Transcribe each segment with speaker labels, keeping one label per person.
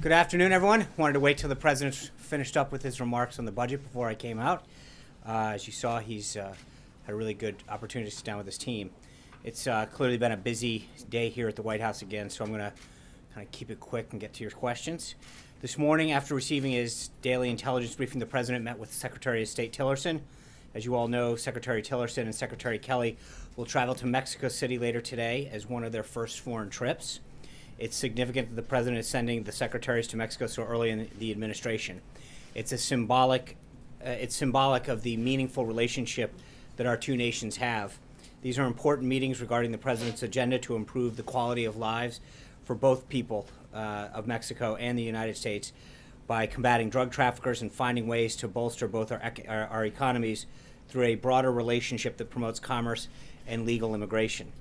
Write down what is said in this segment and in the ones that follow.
Speaker 1: Good afternoon, everyone. Wanted to wait till the president finished up with his remarks on the budget before I came out. As you saw, he's had a really good opportunity to sit down with his team. It's clearly been a busy day here at the White House again, so I'm going to kind of keep it quick and get to your questions. This morning, after receiving his daily intelligence briefing, the president met with Secretary of State Tillerson. As you all know, Secretary Tillerson and Secretary Kelly will travel to Mexico City later today as one of their first foreign trips. It's significant that the president is sending the secretaries to Mexico so early in the administration. It's symbolic of the meaningful relationship that our two nations have. These are important meetings regarding the president's agenda to improve the quality of lives for both people of Mexico and the United States by combating drug traffickers and finding ways to bolster both our economies through a broader relationship that promotes commerce and legal immigration.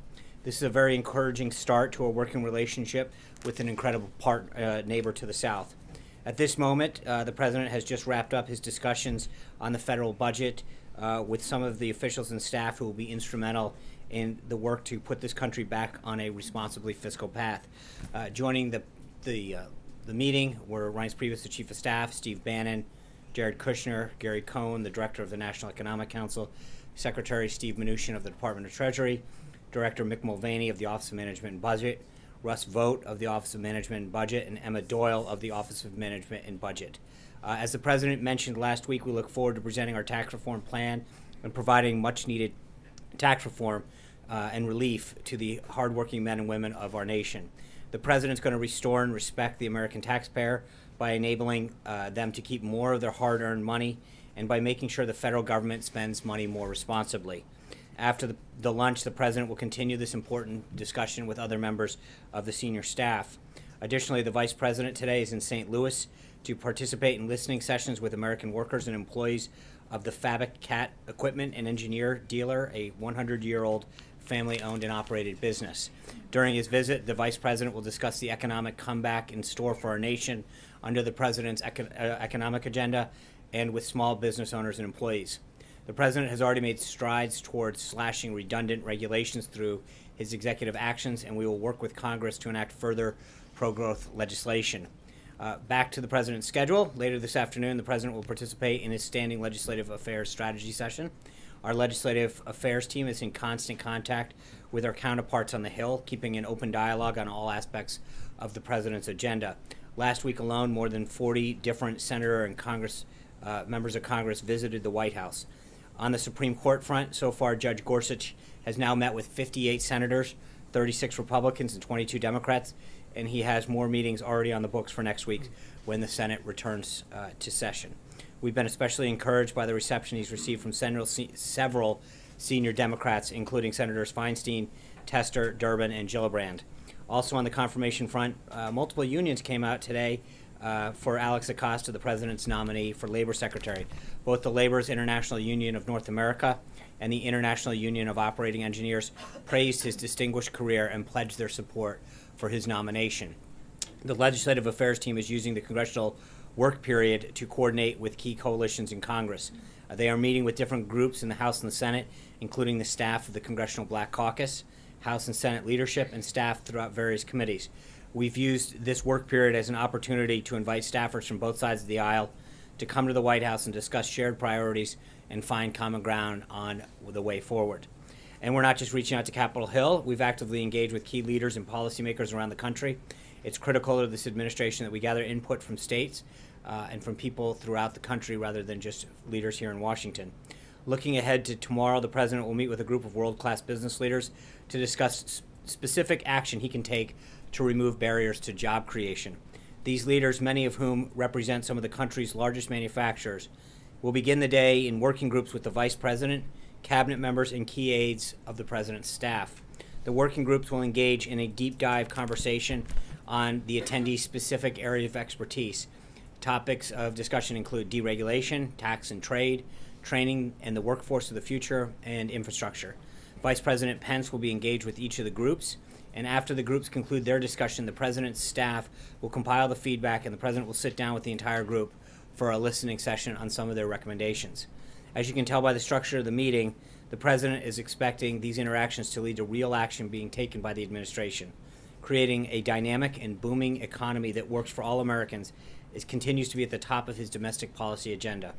Speaker 1: This is a very encouraging start to a working relationship with an incredible neighbor to the south. At this moment, the president has just wrapped up his discussions on the federal budget with some of the officials and staff who will be instrumental in the work to put this country back on a responsibly fiscal path. Joining the meeting were Reince Priebus, the Chief of Staff, Steve Bannon, Jared Kushner, Gary Cohn, the Director of the National Economic Council, Secretary Steve Mnuchin of the Department of Treasury, Director Mick Mulvaney of the Office of Management and Budget, Russ Vought of the Office of Management and Budget, and Emma Doyle of the Office of Management and Budget. As the president mentioned last week, we look forward to presenting our tax reform plan and providing much-needed tax reform and relief to the hardworking men and women of our nation. The president's going to restore and respect the American taxpayer by enabling them to keep more of their hard-earned money and by making sure the federal government spends money more responsibly. After the lunch, the president will continue this important discussion with other members of the senior staff. Additionally, the vice president today is in St. Louis to participate in listening sessions with American workers and employees of the Fabric Cat Equipment and Engineer Dealer, a 100-year-old family-owned and operated business. During his visit, the vice president will discuss the economic comeback in store for our nation under the president's economic agenda and with small business owners and employees. The president has already made strides towards slashing redundant regulations through his executive actions, and we will work with Congress to enact further pro-growth legislation. Back to the president's schedule. Later this afternoon, the president will participate in his standing legislative affairs strategy session. Our legislative affairs team is in constant contact with our counterparts on the Hill, keeping an open dialogue on all aspects of the president's agenda. Last week alone, more than 40 different senator and Congress members of Congress visited the White House. On the Supreme Court front, so far, Judge Gorsuch has now met with 58 senators, 36 Republicans, and 22 Democrats, and he has more meetings already on the books for next week when the Senate returns to session. We've been especially encouraged by the reception he's received from several senior Democrats, including Senators Feinstein, Tester, Durbin, and Gillibrand. Also on the confirmation front, multiple unions came out today for Alex Acosta, the president's nominee for Labor Secretary. Both the Labor's International Union of North America and the International Union of Operating Engineers praised his distinguished career and pledged their support for his nomination. The Legislative Affairs team is using the congressional work period to coordinate with key coalitions in Congress. They are meeting with different groups in the House and the Senate, including the staff of the Congressional Black Caucus, House and Senate leadership, and staff throughout various committees. We've used this work period as an opportunity to invite staffers from both sides of the aisle to come to the White House and discuss shared priorities and find common ground on the way forward. And we're not just reaching out to Capitol Hill. We've actively engaged with key leaders and policymakers around the country. It's critical to this administration that we gather input from states and from people throughout the country rather than just leaders here in Washington. Looking ahead to tomorrow, the president will meet with a group of world-class business leaders to discuss specific action he can take to remove barriers to job creation. These leaders, many of whom represent some of the country's largest manufacturers, will begin the day in working groups with the vice president, cabinet members, and key aides of the president's staff. The working groups will engage in a deep dive conversation on the attendees' specific area of expertise. Topics of discussion include deregulation, tax and trade, training and the workforce of the future, and infrastructure. Vice President Pence will be engaged with each of the groups, and after the groups conclude their discussion, the president's staff will compile the feedback, and the president will sit down with the entire group for a listening session on some of their recommendations. As you can tell by the structure of the meeting, the president is expecting these interactions to lead to real action being taken by the administration. creating a dynamic and booming economy that works for all Americans, continues to be at the top of his domestic policy agenda.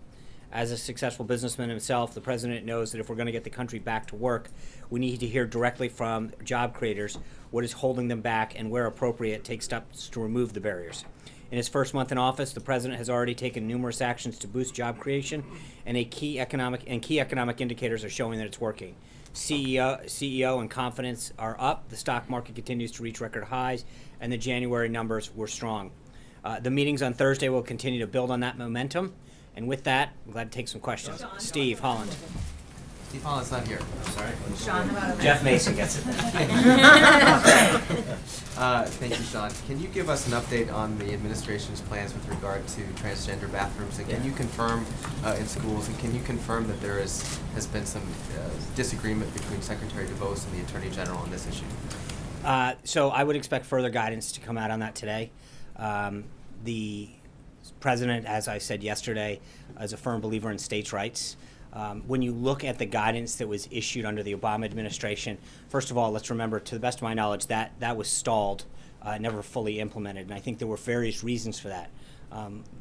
Speaker 1: As a successful businessman himself, the president knows that if we're going to get the country back to work, we need to hear directly from job creators what is holding them back and, where appropriate, take steps to remove the barriers. In his first month in office, the president has already taken numerous actions to boost job creation, and key economic indicators are showing that it's working. CEO and confidence are up. The stock market continues to reach record highs, and the January numbers were strong. The meetings on Thursday will continue to build on that momentum. And with that, I'm glad to take some questions.
Speaker 2: Sean.
Speaker 1: Steve Holland.
Speaker 3: Steve Holland's not here.
Speaker 1: Sorry.
Speaker 2: Sean, how about
Speaker 1: Jeff Mason gets it.
Speaker 3: Thank you, Sean. Can you give us an update on the administration's plans with regard to transgender bathrooms? And can you confirm in schools, and can you confirm that there has been some disagreement between Secretary DeVos and the Attorney General on this issue?
Speaker 1: So I would expect further guidance to come out on that today. The president, as I said yesterday, is a firm believer in states' rights. When you look at the guidance that was issued under the Obama administration, first of all, let's remember, to the best of my knowledge, that was stalled, never fully implemented. And I think there were various reasons for that,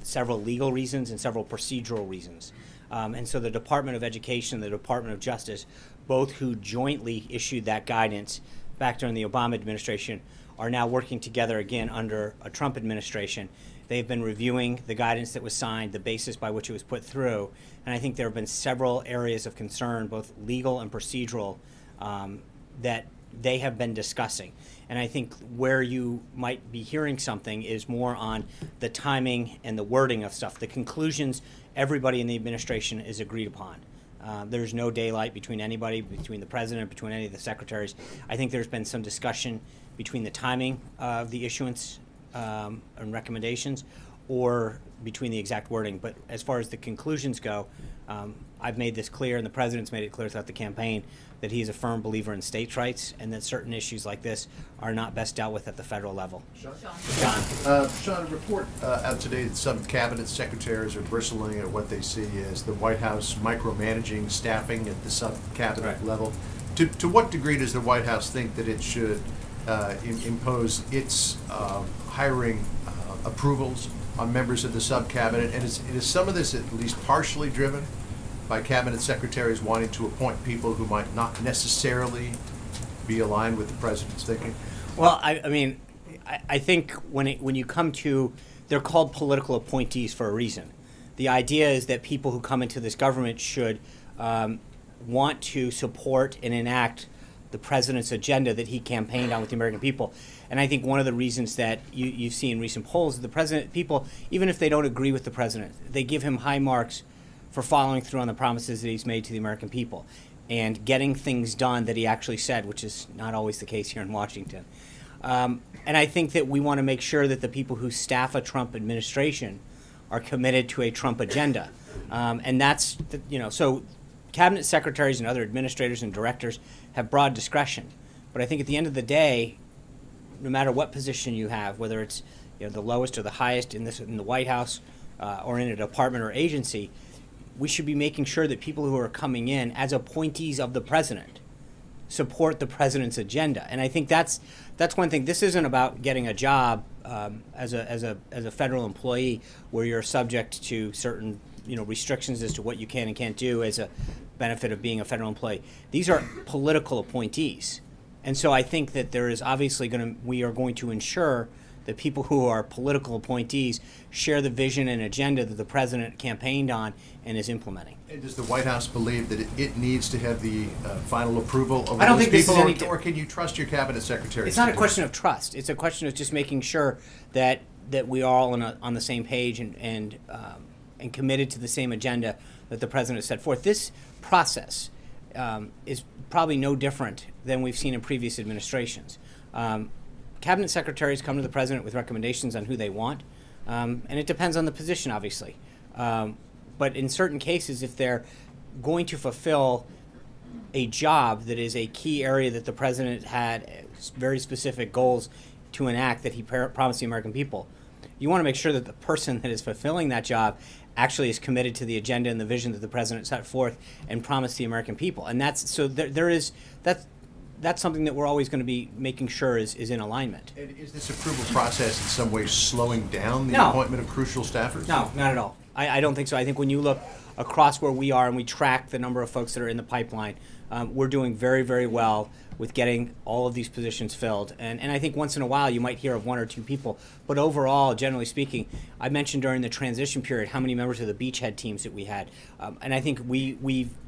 Speaker 1: several legal reasons and several procedural reasons. And so the Department of Education and the Department of Justice, both who jointly issued that guidance back during the Obama administration, are now working together again under a Trump administration. They've been reviewing the guidance that was signed, the basis by which it was put through, and I think there have been several areas of concern, both legal and procedural, that they have been discussing. And I think where you might be hearing something is more on the timing and the wording of stuff. The conclusions, everybody in the administration is agreed upon. There's no daylight between anybody, between the president, between any of the secretaries. I think there's been some discussion between the timing of the issuance and recommendations, or between the exact wording. But as far as the conclusions go, I've made this clear, and the president's made it clear throughout the campaign, that he is a firm believer in states' rights, and that certain issues like this are not best dealt with at the federal level.
Speaker 2: Sean.
Speaker 4: Sean, a report out today that some cabinet secretaries are bristling at what they see as the White House micromanaging staffing at the sub-cabinet
Speaker 1: Right.
Speaker 4: level. To what degree does the White House think that it should impose its hiring approvals on members of the sub-cabinet? And is some of this at least partially driven by cabinet secretaries wanting to appoint people who might not necessarily be aligned with the president's thinking?
Speaker 1: Well, I mean, I think when you come to, they're called political appointees for a reason. The idea is that people who come into this government should want to support and enact the president's agenda that he campaigned on with the American people. And I think one of the reasons that you see in recent polls is the president, people, even if they don't agree with the president, they give him high marks for following through on the promises that he's made to the American people and getting things done that he actually said, which is not always the case here in Washington. And I think that we want to make sure that the people who staff a Trump administration are committed to a Trump agenda. And that's, so cabinet secretaries and other administrators and directors have broad discretion. But I think at the end of the day, no matter what position you have, whether it's the lowest or the highest in the White House or in a department or agency, we should be making sure that people who are coming in as appointees of the president support the president's agenda. And I think that's one thing. This isn't about getting a job as a federal employee where you're subject to certain restrictions as to what you can and can't do as a benefit of being a federal employee. These are political appointees. And so I think that there is obviously we are going to ensure that people who are political appointees share the vision and agenda that the president campaigned on and is implementing.
Speaker 4: And does the White House believe that it needs to have the final approval of
Speaker 1: I don't
Speaker 4: those
Speaker 1: think this
Speaker 4: people,
Speaker 1: is
Speaker 4: or can you trust your cabinet secretary?
Speaker 1: It's not a question of trust. It's a question of just making sure that we are all on the same page and committed to the same agenda that the president has set forth. This process is probably no different than we've seen in previous administrations. Cabinet secretaries come to the president with recommendations on who they want, and it depends on the position, obviously. But in certain cases, if they're going to fulfill a job that is a key area that the president had very specific goals to enact that he promised the American people, you want to make sure that the person that is fulfilling that job actually is committed to the agenda and the vision that the president set forth and promised the American people. And that's so that's something that we're always going to be making sure is in alignment.
Speaker 4: And is this approval process in some way slowing down the
Speaker 1: No.
Speaker 4: appointment of crucial staffers?
Speaker 1: No, not at all. I don't think so. I think when you look across where we are and we track the number of folks that are in the pipeline, we're doing very, very well with getting all of these positions filled. And I think once in a while you might hear of one or two people. But overall, generally speaking, I mentioned during the transition period how many members of the beachhead teams that we had. And I think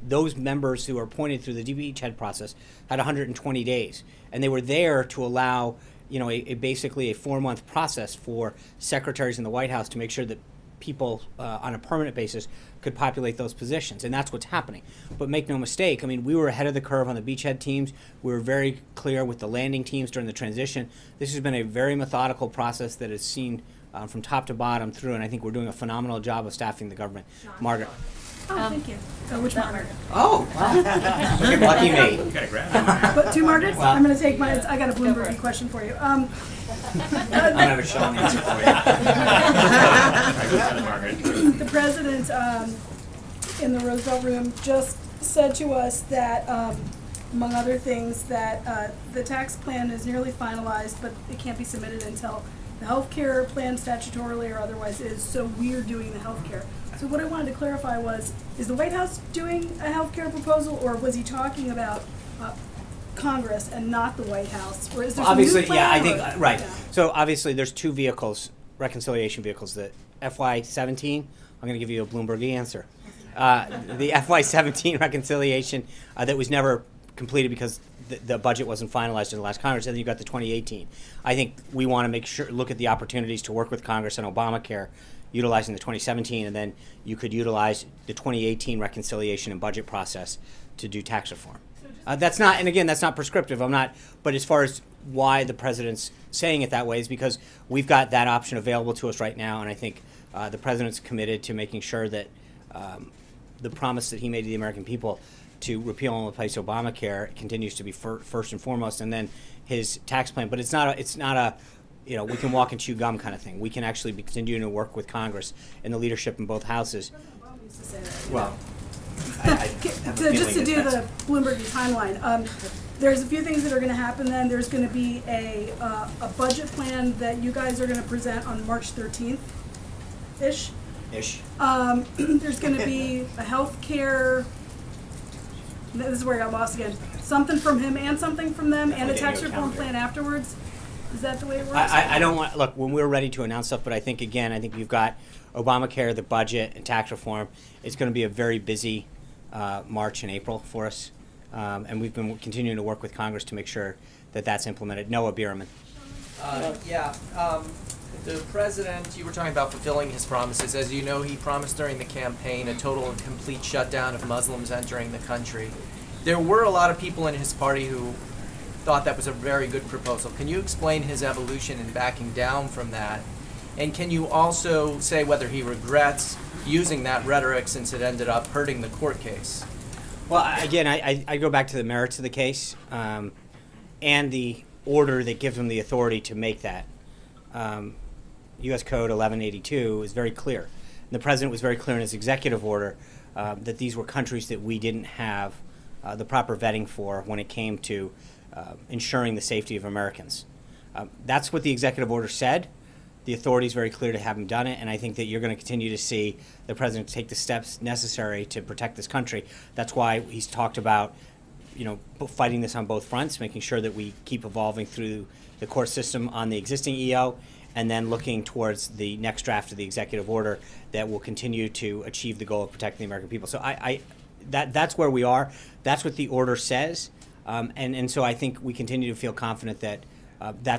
Speaker 1: those members who were appointed through the beachhead process had 120 days. And they were there to allow, basically a 4-month process for secretaries in the White House to make sure that people on a permanent basis could populate those positions, and that's what's happening. But make no mistake, I mean, we were ahead of the curve on the beachhead teams. We were very clear with the landing teams during the transition. This has been a very methodical process that is seen from top to bottom through, and I think we're doing a phenomenal job of staffing the government. Margaret.
Speaker 2: Oh, thank you. Which Margaret?
Speaker 1: Oh, well. Lucky me.
Speaker 2: But two Margarets?
Speaker 1: Well-
Speaker 2: I'm gonna take my, I got a Bloomberg question for you.
Speaker 1: I don't have a Sean answer for you.
Speaker 2: The president, in the Roosevelt Room just said to us that, among other things, that, the tax plan is nearly finalized, but it can't be submitted until the healthcare plan statutorily or otherwise is, so we're doing the healthcare. So what I wanted to clarify was, is the White House doing a healthcare proposal, or was he talking about, Congress and not the White House? Or is there some new
Speaker 1: Obviously,
Speaker 2: plan?
Speaker 1: yeah, I
Speaker 2: or-
Speaker 1: think, right.
Speaker 2: Yeah.
Speaker 1: So obviously, there's two vehicles, reconciliation vehicles, the FY17, I'm going to give you a Bloomberg answer. The FY17 reconciliation that was never completed because the budget wasn't finalized in the last Congress, and then you got the 2018. I think we want to make sure, look at the opportunities to work with Congress on Obamacare, utilizing the 2017, and then you could utilize the 2018 reconciliation and budget process to do tax reform. That's not, and again, that's not prescriptive. I'm not, but as far as why the president's saying it that way is because we've got that option available to us right now, and I think the president's committed to making sure that the promise that he made to the American people to repeal and replace Obamacare continues to be first and foremost, and then his tax plan. But it's not a we can walk and chew gum kind of thing. We can actually be continuing to work with Congress and the leadership in both houses.
Speaker 2: Obama used to say that.
Speaker 1: Well, I have a
Speaker 2: So just to
Speaker 1: feeling
Speaker 2: do
Speaker 1: that
Speaker 2: the
Speaker 1: that's-
Speaker 2: Bloomberg timeline, there's a few things that are gonna happen then. There's gonna be a budget plan that you guys are gonna present on March 13th-ish.
Speaker 1: ish.
Speaker 2: There's gonna be a healthcare, this is where I got lost again, something from him and something from them, and a
Speaker 1: Definitely
Speaker 2: tax
Speaker 1: getting you a
Speaker 2: reform
Speaker 1: calendar.
Speaker 2: plan afterwards? Is that the way it works?
Speaker 1: I don't want, look, when we're ready to announce stuff, but I think we've got Obamacare, the budget, and tax reform. It's going to be a very busy March and April for us. And we've been continuing to work with Congress to make sure that that's implemented. Noah Bierman.
Speaker 5: The president, you were talking about fulfilling his promises. As you know, he promised during the campaign a total and complete shutdown of Muslims entering the country. There were a lot of people in his party who thought that was a very good proposal. Can you explain his evolution in backing down from that? And can you also say whether he regrets using that rhetoric since it ended up hurting the court case?
Speaker 1: Well, again, I go back to the merits of the case and the order that gives him the authority to make that. U.S. Code 1182 is very clear. And the president was very clear in his executive order that these were countries that we didn't have the proper vetting for when it came to ensuring the safety of Americans. That's what the executive order said. The authority is very clear to have him done it, and I think that you're going to continue to see the president take the steps necessary to protect this country. That's why he's talked about, fighting this on both fronts, making sure that we keep evolving through the court system on the existing EO, and then looking towards the next draft of the executive order that will continue to achieve the goal of protecting the American people. So that's where we are. That's what the order says, and so I think we continue to feel confident that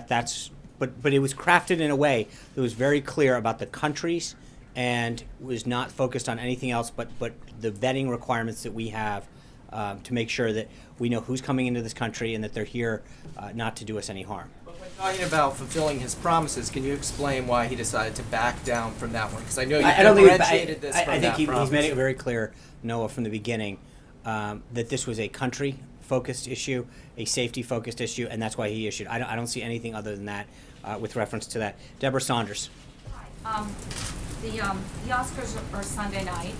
Speaker 1: that's. But it was crafted in a way that was very clear about the countries and was not focused on anything else but the vetting requirements that we have to make sure that we know who's coming into this country and that they're here not to do us any harm.
Speaker 5: But when talking about fulfilling his promises, can you explain why he decided to back down from that one? Because I know you
Speaker 1: I don't think
Speaker 5: differentiated this from
Speaker 1: I think
Speaker 5: that
Speaker 1: he's
Speaker 5: promise.
Speaker 1: made it very clear, Noah, from the beginning, that this was a country-focused issue, a safety-focused issue, and that's why he issued. I don't see anything other than that with reference to that. Deborah Saunders.
Speaker 6: The Oscars are Sunday night.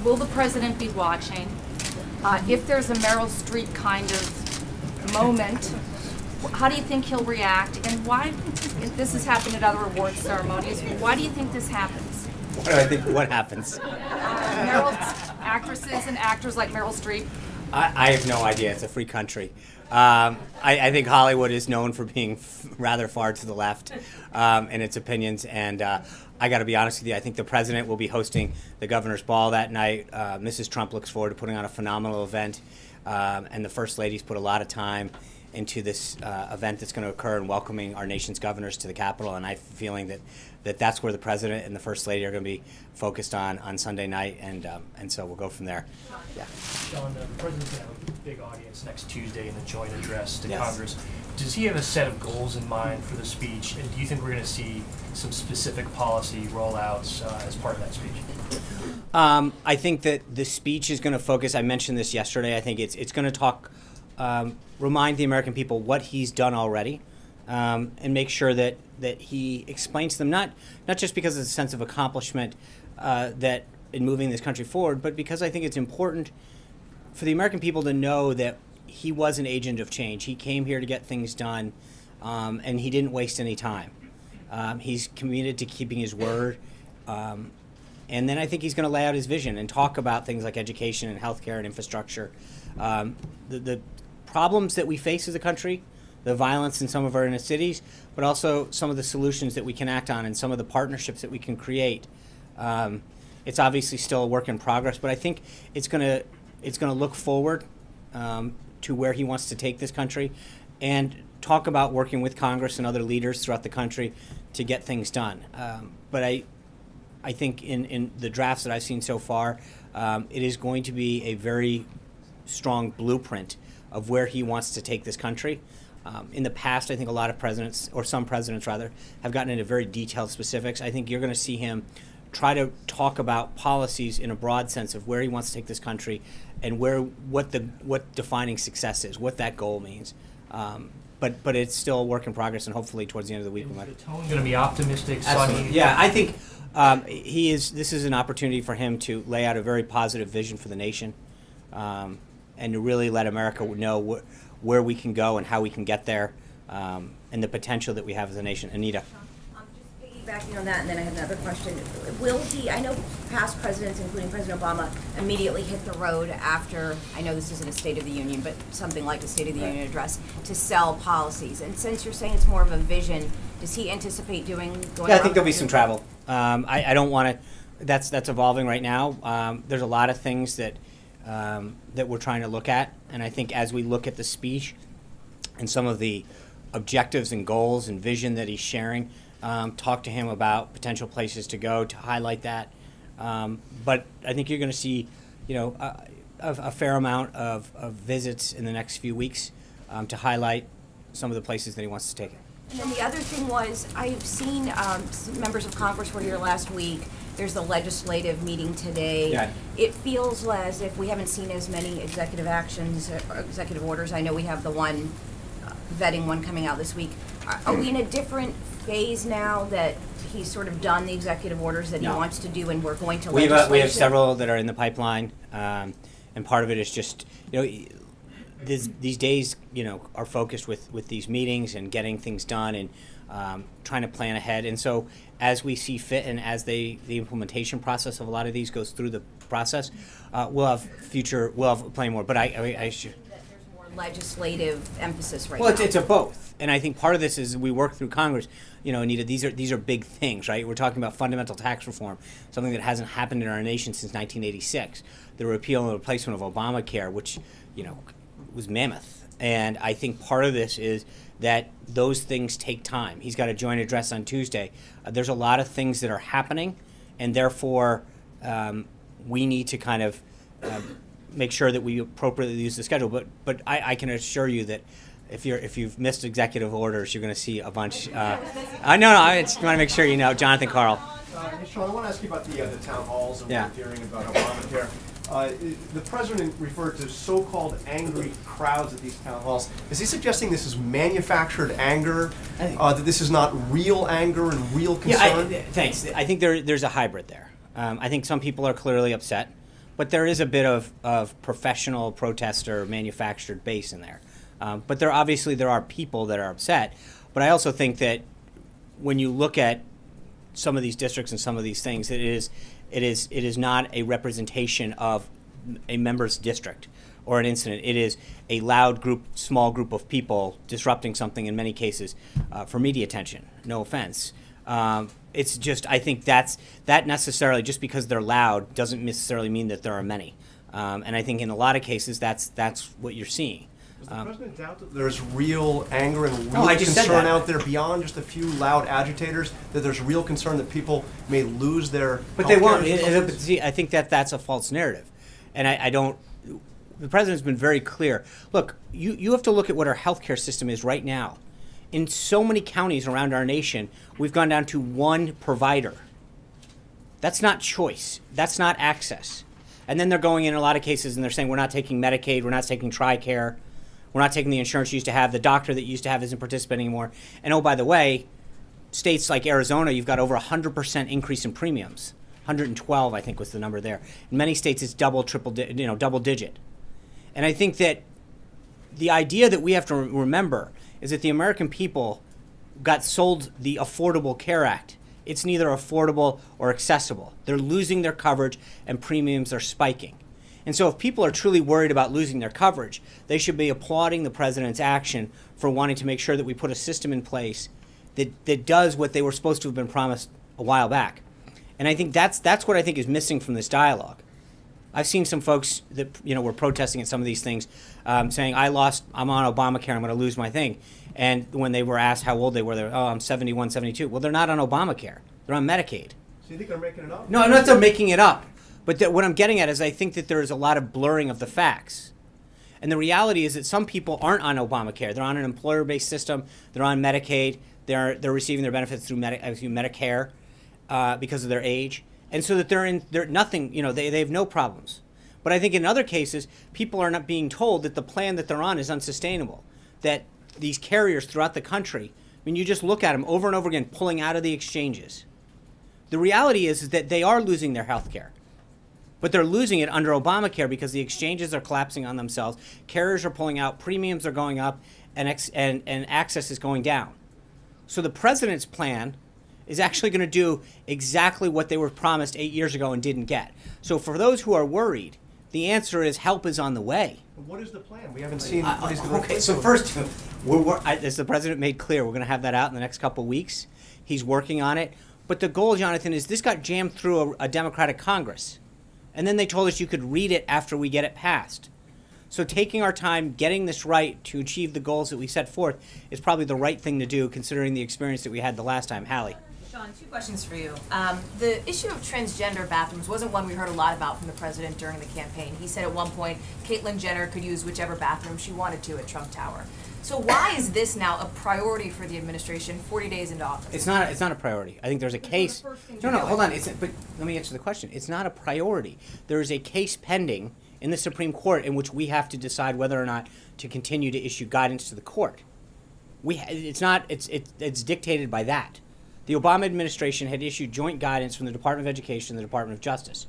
Speaker 6: Will the president be watching? If there's a Meryl Streep kind of moment, how do you think he'll react? And why, if this has happened at other award ceremonies, why do you think this happens?
Speaker 1: What do I think? What happens?
Speaker 6: Actresses and actors like Meryl Streep.
Speaker 1: I have no idea. It's a free country. I think Hollywood is known for being rather far to the left in its opinions, and I got to be honest with you. I think the president will be hosting the governor's ball that night. Mrs. Trump looks forward to putting on a phenomenal event, and the first lady's put a lot of time into this event that's going to occur and welcoming our nation's governors to the Capitol. And I'm feeling that's where the president and the first lady are going to be focused on Sunday night, and so we'll go from there. Yeah.
Speaker 7: John, the president's going to have a big audience next Tuesday in the joint address to
Speaker 1: Yes.
Speaker 7: Congress. Does he have a set of goals in mind for the speech, and do you think we're going to see some specific policy rollouts as part of that speech?
Speaker 1: I think that the speech is going to focus. I mentioned this yesterday. I think it's going to talk, remind the American people what he's done already, and make sure that he explains to them not just because of a sense of accomplishment that in moving this country forward, but because I think it's important for the American people to know that he was an agent of change. He came here to get things done, and he didn't waste any time. He's committed to keeping his word. And then I think he's going to lay out his vision and talk about things like education and healthcare and infrastructure. The problems that we face as a country, the violence in some of our inner cities, but also some of the solutions that we can act on and some of the partnerships that we can create. It's obviously still a work in progress, but I think it's going to look forward to where he wants to take this country and talk about working with Congress and other leaders throughout the country to get things done. But I think in the drafts that I've seen so far, it is going to be a very strong blueprint of where he wants to take this country. In the past, I think a lot of presidents, or some presidents rather, have gotten into very detailed specifics. I think you're going to see him try to talk about policies in a broad sense of where he wants to take this country and what defining success is, what that goal means. But it's still a work in progress, and hopefully towards the end of the week we'll
Speaker 7: Is the tone going to be optimistic,
Speaker 1: Absolutely.
Speaker 7: sunny?
Speaker 1: Yeah, I think this is an opportunity for him to lay out a very positive vision for the nation, and to really let America know where we can go and how we can get there, and the potential that we have as a nation. Anita.
Speaker 8: Just piggybacking on that, and then I have another question. Will he, I know past presidents, including President Obama, immediately hit the road after, I know this isn't a State of the Union, but something like a State of the Union address, to sell policies. And since you're saying it's more of a vision, does he anticipate going
Speaker 1: Yeah, I think
Speaker 8: around
Speaker 1: there'll be
Speaker 8: the
Speaker 1: some
Speaker 8: country?
Speaker 1: travel. I don't want to. That's evolving right now. There's a lot of things that we're trying to look at, and I think as we look at the speech and some of the objectives and goals and vision that he's sharing, talk to him about potential places to go to highlight that. But I think you're going to see, a fair amount of visits in the next few weeks to highlight some of the places that he wants to take it.
Speaker 8: And then the other thing was, I've seen members of Congress were here last week. There's the legislative meeting today.
Speaker 1: Yeah.
Speaker 8: It feels as if we haven't seen as many executive actions, or executive orders. I know we have the one vetting one coming out this week. Are we in a different phase now that he's sort of done the executive orders that he
Speaker 1: No.
Speaker 8: wants to do, and we're going to
Speaker 1: We
Speaker 8: legislation?
Speaker 1: have several that are in the pipeline, and part of it is just these days are focused with these meetings and getting things done and trying to plan ahead. And so as we see fit and as the implementation process of a lot of these goes through the process, we'll have plenty more. But I should.
Speaker 8: That there's more legislative emphasis right
Speaker 1: Well,
Speaker 8: now.
Speaker 1: it's a both, and I think part of this is we work through Congress. Anita, these are big things, right? We're talking about fundamental tax reform, something that hasn't happened in our nation since 1986. The repeal and replacement of Obamacare, which was mammoth, and I think part of this is that those things take time. He's got a joint address on Tuesday. There's a lot of things that are happening, and therefore we need to kind of make sure that we appropriately use the schedule. But I can assure you that if you've missed executive orders, you're going to see a bunch. I just want to make sure you know. Jonathan Karl.
Speaker 9: Sean, I want to ask you about the town halls and
Speaker 1: Yeah.
Speaker 9: what we're hearing about Obamacare. The president referred to so-called angry crowds at these town halls. Is he suggesting this is manufactured anger,
Speaker 1: I think-
Speaker 9: that this is not real anger and real concern?
Speaker 1: Yeah, thanks. I think there's a hybrid there. I think some people are clearly upset, but there is a bit of professional protester manufactured base in there. But there are people that are upset. But I also think that when you look at some of these districts and some of these things, it is not a representation of a member's district or an incident. It is a loud group, small group of people disrupting something in many cases for media attention. No offense. It's just, I think that necessarily, just because they're loud doesn't necessarily mean that there are many. And I think in a lot of cases that's what you're seeing.
Speaker 9: Does the president doubt that there's real anger and
Speaker 1: No,
Speaker 9: real
Speaker 1: I just said
Speaker 9: concern
Speaker 1: that.
Speaker 9: out there beyond just a few loud agitators? That there's real concern that people may lose their
Speaker 1: But they won't.
Speaker 9: healthcare facilities?
Speaker 1: See, I think that's a false narrative, and I don't. The president's been very clear. Look, you have to look at what our healthcare system is right now. In so many counties around our nation, we've gone down to one provider. That's not choice. That's not access. And then they're going in a lot of cases and they're saying we're not taking Medicaid, we're not taking TRICARE, we're not taking the insurance you used to have, the doctor that you used to have isn't participating anymore. And oh, by the way, states like Arizona, you've got over 100% increase in premiums. 112, I think, was the number there. In many states, it's double digit. And I think that the idea that we have to remember is that the American people got sold the Affordable Care Act. It's neither affordable or accessible. They're losing their coverage and premiums are spiking. And so if people are truly worried about losing their coverage, they should be applauding the president's action for wanting to make sure that we put a system in place that does what they were supposed to have been promised a while back. And I think that's what I think is missing from this dialogue. I've seen some folks that were protesting at some of these things, saying, I'm on Obamacare, I'm going to lose my thing. And when they were asked how old they were, they're, I'm 71, 72. Well, they're not on Obamacare. They're on Medicaid.
Speaker 9: So you think they're making it up?
Speaker 1: No, I'm not they're making it up. But what I'm getting at is I think that there is a lot of blurring of the facts. And the reality is that some people aren't on Obamacare. They're on an employer-based system. They're on Medicaid. They're receiving their benefits through Medicare because of their age. And so that they're nothing, they have no problems. But I think in other cases, people are not being told that the plan that they're on is unsustainable. That these carriers throughout the country, you just look at them over and over again, pulling out of the exchanges. The reality is that they are losing their health care. But they're losing it under Obamacare because the exchanges are collapsing on themselves. Carriers are pulling out, premiums are going up, and access is going down. So the president's plan is actually going to do exactly what they were promised 8 years ago and didn't get. So for those who are worried, the answer is help is on the way.
Speaker 9: What is the plan? We haven't seen what he's going to
Speaker 1: Okay, so first, as the president made clear, we're going to have that out in the next couple of weeks. He's working on it. But the goal, Jonathan, is this got jammed through a Democratic Congress. And then they told us you could read it after we get it passed. So taking our time, getting this right to achieve the goals that we set forth is probably the right thing to do, considering the experience that we had the last time. Hallie.
Speaker 10: Sean, 2 questions for you. The issue of transgender bathrooms wasn't one we heard a lot about from the president during the campaign. He said at one point, Caitlyn Jenner could use whichever bathroom she wanted to at Trump Tower. So why is this now a priority for the administration 40 days into office?
Speaker 1: It's not a priority. I think there's a case. No, hold on. But let me answer the question. It's not a priority. There is a case pending in the Supreme Court in which we have to decide whether or not to continue to issue guidance to the court. It's dictated by that. The Obama administration had issued joint guidance from the Department of Education and the Department of Justice.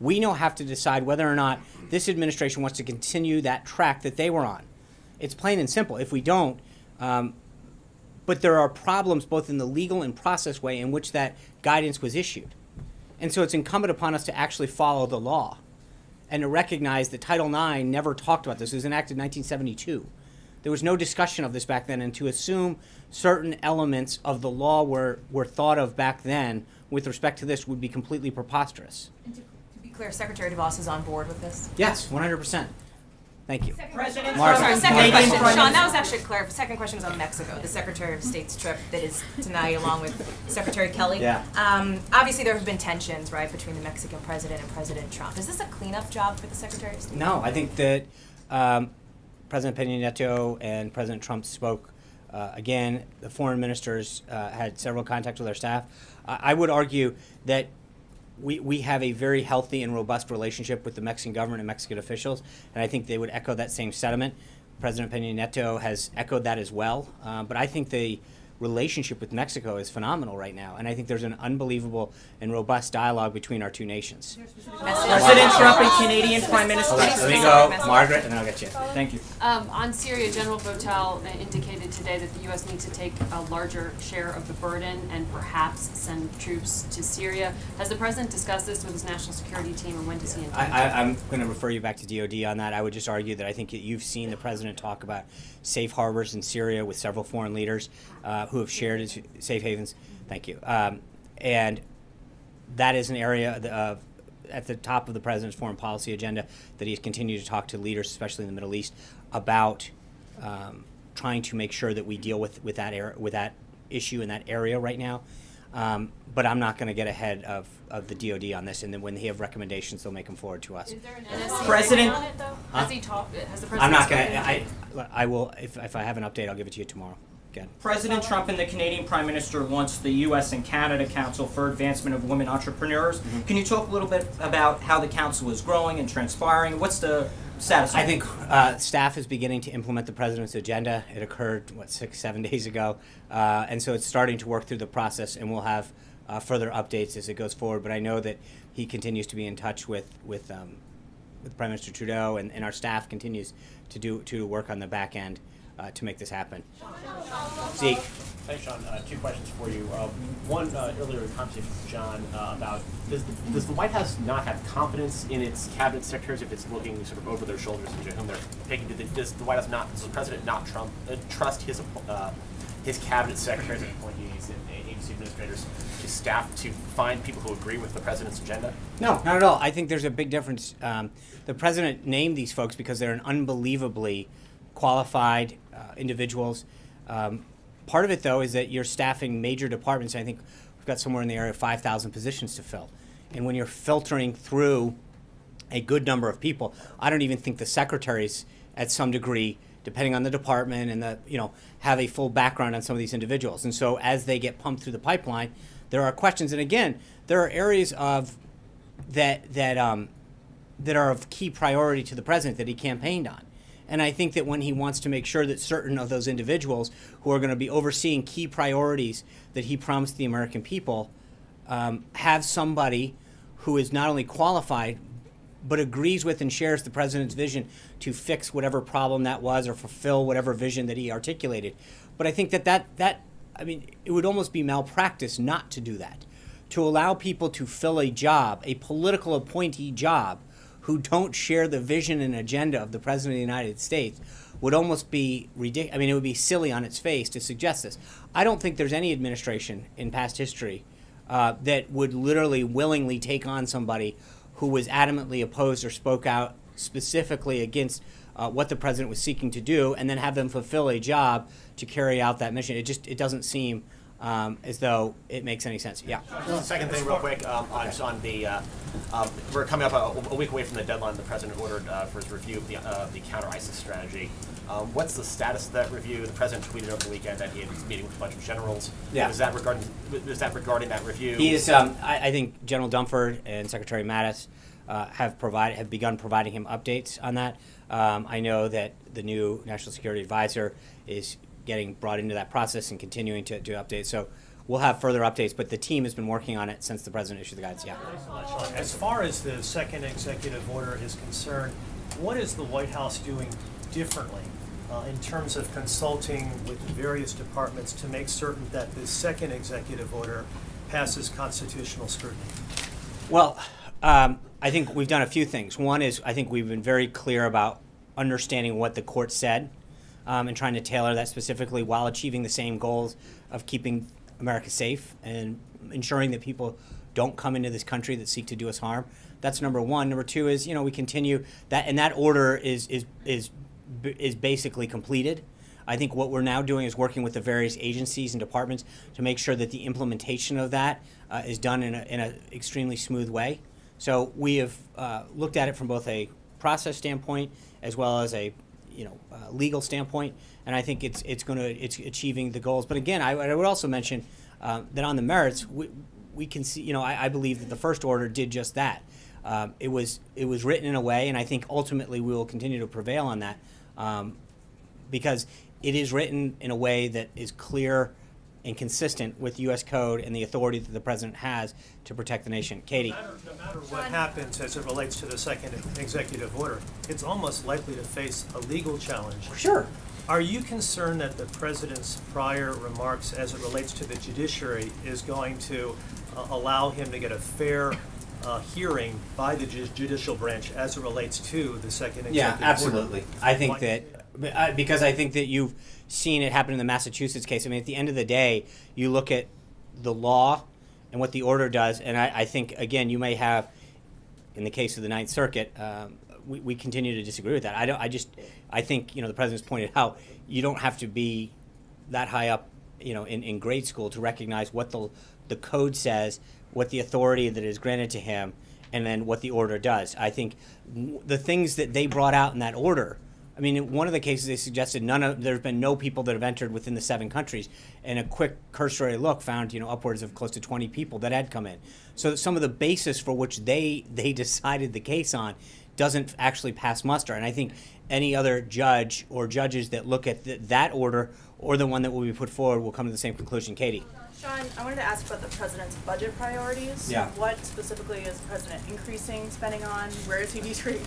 Speaker 1: We now have to decide whether or not this administration wants to continue that track that they were on. It's plain and simple. If we don't, but there are problems both in the legal and process way in which that guidance was issued. And so it's incumbent upon us to actually follow the law and to recognize that Title IX never talked about this. It was enacted in 1972. There was no discussion of this back then, and to assume certain elements of the law were thought of back then with respect to this would be completely preposterous.
Speaker 10: And to be clear, Secretary DeVos is on board with this?
Speaker 1: Yes, 100%. Thank you.
Speaker 10: President,
Speaker 1: Martha.
Speaker 10: sorry, second
Speaker 1: Canadian
Speaker 10: question.
Speaker 1: Prime
Speaker 10: Sean, that was actually clear. Second question was on Mexico, the Secretary of State's trip that is tonight, along with Secretary Kelly.
Speaker 1: Yeah.
Speaker 10: Obviously, there have been tensions, right, between the Mexican president and President Trump. Is this a cleanup job for the Secretary of State?
Speaker 1: No, I think that President Peña Nieto and President Trump spoke. Again, the foreign ministers had several contacts with their staff. I would argue that we have a very healthy and robust relationship with the Mexican government and Mexican officials, and I think they would echo that same sentiment. President Peña Nieto has echoed that as well. But I think the relationship with Mexico is phenomenal right now, and I think there's an unbelievable and robust dialogue between our two nations.
Speaker 11: President Trump and Canadian Prime Minister.
Speaker 1: Let me go, Margaret, and then I'll get you.
Speaker 11: Thank you.
Speaker 12: On Syria, General Votel indicated today that the U.S. needs to take a larger share of the burden and perhaps send troops to Syria. Has the President discussed this with his national security team, and when does he intend?
Speaker 1: I'm going to refer you back to DOD on that. I would just argue that I think that you've seen the President talk about safe harbors in Syria with several foreign leaders who have shared his safe havens. Thank you. And that is an area at the top of the President's foreign policy agenda that he's continued to talk to leaders, especially in the Middle East, about trying to make sure that we deal with that issue in that area right now. But I'm not going to get ahead of the DOD on this, and then when they have recommendations, they'll make them forward to us.
Speaker 12: Is there an NSC
Speaker 11: President-
Speaker 12: on it, though? Has he talked? Has the President?
Speaker 1: I'm not going
Speaker 12: spoken
Speaker 1: to. I will if I have an update, I'll give it to you tomorrow. Again.
Speaker 11: President Trump and the Canadian Prime Minister launched the U.S. and Canada Council for Advancement of Women Entrepreneurs.
Speaker 1: Mm-hmm.
Speaker 11: Can you talk a little bit about how the council is growing and transpiring? What's the status?
Speaker 1: I think staff is beginning to implement the President's agenda. It occurred, 7 days ago? And so it's starting to work through the process, and we'll have further updates as it goes forward. But I know that he continues to be in touch with Prime Minister Trudeau, and our staff continues to work on the back end to make this happen. Zeke.
Speaker 13: Thanks, Sean. Two questions for you. One, earlier in the conversation with John about does the White House not have confidence in its cabinet secretaries if it's looking sort of over their shoulders into whom they're taking? Does the White House does the President not trust his cabinet secretaries and appointees and agency administrators to staff to find people who agree with the President's agenda?
Speaker 1: No, not at all. I think there's a big difference. The President named these folks because they're an unbelievably qualified individuals. Part of it, though, is that you're staffing major departments. I think we've got somewhere in the area of 5,000 positions to fill. And when you're filtering through a good number of people, I don't even think the secretaries, at some degree, depending on the department and have a full background on some of these individuals. And so as they get pumped through the pipeline, there are questions. And again, there are areas of that are of key priority to the President that he campaigned on. And I think that when he wants to make sure that certain of those individuals who are going to be overseeing key priorities that he promised the American people have somebody who is not only qualified, but agrees with and shares the President's vision to fix whatever problem that was or fulfill whatever vision that he articulated. But I think that it would almost be malpractice not to do that, to allow people to fill a job, a political appointee job, who don't share the vision and agenda of the President of the United States would almost be ridiculous. I mean, it would be silly on its face to suggest this. I don't think there's any administration in past history that would literally willingly take on somebody who was adamantly opposed or spoke out specifically against what the President was seeking to do, and then have them fulfill a job to carry out that mission. It doesn't seem as though it makes any sense. Yeah.
Speaker 13: Second thing, real quick, on the we're coming up a week away from the deadline the President ordered for his review of the counter-ISIS strategy. What's the status of that review? The President tweeted over the weekend that he was meeting with a bunch of generals.
Speaker 1: Yeah.
Speaker 13: Was that regarding that review?
Speaker 1: He is. I think General Dunford and Secretary Mattis have begun providing him updates on that. I know that the new National Security Advisor is getting brought into that process and continuing to update. So we'll have further updates, but the team has been working on it since the President issued the guidance. Yeah.
Speaker 14: As far as the second executive order is concerned, what is the White House doing differently in terms of consulting with various departments to make certain that the second executive order passes constitutional scrutiny?
Speaker 1: Well, I think we've done a few things. One is I think we've been very clear about understanding what the court said and trying to tailor that specifically while achieving the same goals of keeping America safe and ensuring that people don't come into this country that seek to do us harm. That's number one. Number two is, we continue that, and that order is basically completed. I think what we're now doing is working with the various agencies and departments to make sure that the implementation of that is done in an extremely smooth way. So we have looked at it from both a process standpoint as well as a legal standpoint, and I think it's achieving the goals. But again, I would also mention that on the merits, we can see. I believe that the first order did just that. It was written in a way, and I think ultimately we will continue to prevail on that because it is written in a way that is clear and consistent with U.S. code and the authority that the president has to protect the nation. Katie.
Speaker 14: No matter what happens as it relates to the second executive order, it's almost likely to face a legal challenge.
Speaker 1: Sure.
Speaker 14: Are you concerned that the president's prior remarks as it relates to the judiciary is going to allow him to get a fair hearing by the judicial branch as it relates to the second executive
Speaker 1: Yeah,
Speaker 14: order?
Speaker 1: absolutely. I think
Speaker 14: Why-
Speaker 1: that, because I think that you've seen it happen in the Massachusetts case. I mean, at the end of the day, you look at the law and what the order does, and I think, again, you may have, in the case of the Ninth Circuit, we continue to disagree with that. I think, the president's pointed out, you don't have to be that high up, in grade school to recognize what the code says, what the authority that is granted to him, and then what the order does. I think the things that they brought out in that order, I mean, in one of the cases they suggested there's been no people that have entered within the 7 countries, and a quick cursory look found, upwards of close to 20 people that had come in. So some of the basis for which they decided the case on doesn't actually pass muster. And I think any other judge or judges that look at that order or the one that will be put forward will come to the same conclusion. Katie.
Speaker 15: Sean, I wanted to ask about the president's budget priorities.
Speaker 1: Yeah.
Speaker 15: What specifically is the president increasing spending on? Where is he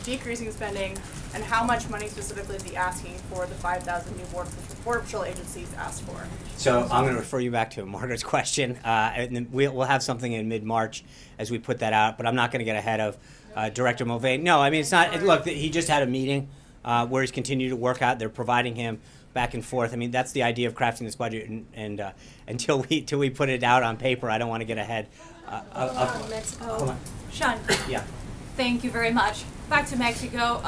Speaker 15: decreasing spending? And how much money specifically is he asking for the 5,000 new Border Patrol agencies asked for?
Speaker 1: So I'm going to refer you back to Margaret's question, and then we'll have something in mid-March as we put that out. But I'm not going to get ahead of Director Mulvaney. No, I mean, it's not. Look, he just had a meeting where he's continued to work out. They're providing him back and forth. I mean, that's the idea of crafting this budget, and until we put it out on paper, I don't want to get ahead of
Speaker 15: Mexico.
Speaker 1: Hold on.
Speaker 15: Sean,
Speaker 1: Yeah.
Speaker 15: thank you very much. Back to Mexico,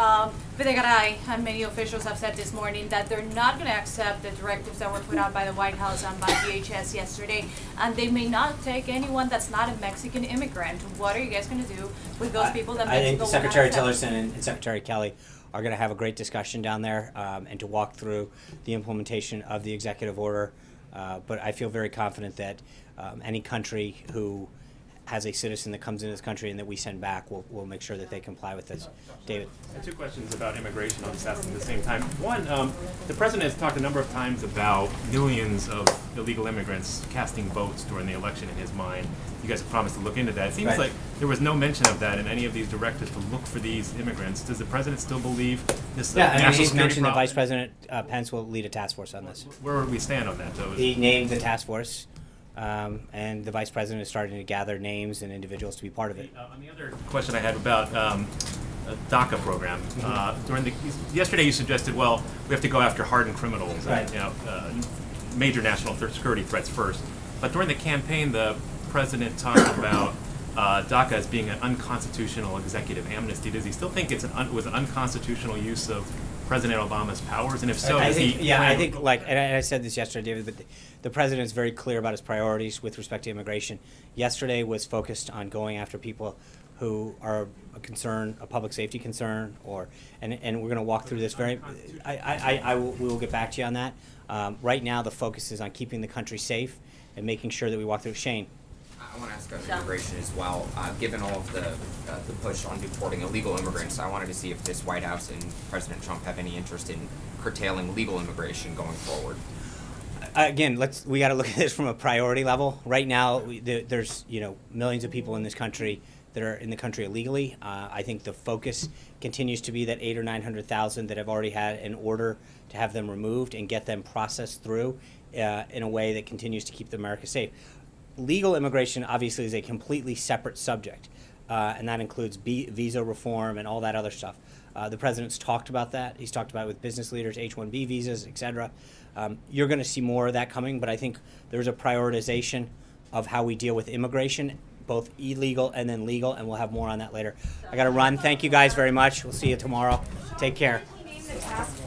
Speaker 15: Videgaray and many officials have said this morning that they're not going to accept the directives that were put out by the White House and by DHS yesterday, and they may not take anyone that's not a Mexican immigrant. What are you guys going to do with those people that
Speaker 1: I think
Speaker 15: Mexico will not
Speaker 1: Secretary
Speaker 15: accept?
Speaker 1: Tillerson and Secretary Kelly are going to have a great discussion down there and to walk through the implementation of the executive order. But I feel very confident that any country who has a citizen that comes into this country and that we send back, we'll make sure that they comply with this. David.
Speaker 16: I have 2 questions about immigration. I'll just ask them at the same time. One, the president has talked a number of times about millions of illegal immigrants casting votes during the election in his mind. You guys have promised to look into that. It seems
Speaker 1: Right.
Speaker 16: like there was no mention of that in any of these directives to look for these immigrants. Does the president still believe this
Speaker 1: Yeah, I mean,
Speaker 16: national
Speaker 1: he's
Speaker 16: security
Speaker 1: mentioned that
Speaker 16: problem?
Speaker 1: Vice President Pence will lead a task force on this.
Speaker 16: Where would we stand on that, though?
Speaker 1: He named the task force, and the Vice President is starting to gather names and individuals to be part of it.
Speaker 16: On the other question I had about DACA program, yesterday you suggested, well, we have to go after hardened criminals,
Speaker 1: Right.
Speaker 16: and, major national security threats first. But during the campaign, the president talked about DACA as being an unconstitutional executive amnesty. Does he still think was an unconstitutional use of President Obama's powers? And if so,
Speaker 1: I
Speaker 16: does
Speaker 1: think,
Speaker 16: he
Speaker 1: yeah, I
Speaker 16: plan-
Speaker 1: think, and I said this yesterday, David, but the president's very clear about his priorities with respect to immigration. Yesterday was focused on going after people who are a concern, a public safety concern, and we're going to walk through this very. We will get back to you on that. Right now, the focus is on keeping the country safe and making sure that we walk through. Shane.
Speaker 17: I want to ask on immigration as well. Given all of the push on deporting illegal immigrants, I wanted to see if this White House and President Trump have any interest in curtailing legal immigration going forward.
Speaker 1: Again, we got to look at this from a priority level. Right now, there's millions of people in this country that are in the country illegally. I think the focus continues to be that 800,000 or 900,000 that have already had an order to have them removed and get them processed through in a way that continues to keep America safe. Legal immigration obviously is a completely separate subject, and that includes visa reform and all that other stuff. The president's talked about that. He's talked about it with business leaders, H-1B visas, et cetera. You're going to see more of that coming, but I think there's a prioritization of how we deal with immigration, both illegal and then legal, and we'll have more on that later. I got to run. Thank you guys very much. We'll see you tomorrow. Take care.
Speaker 15: Can you name the task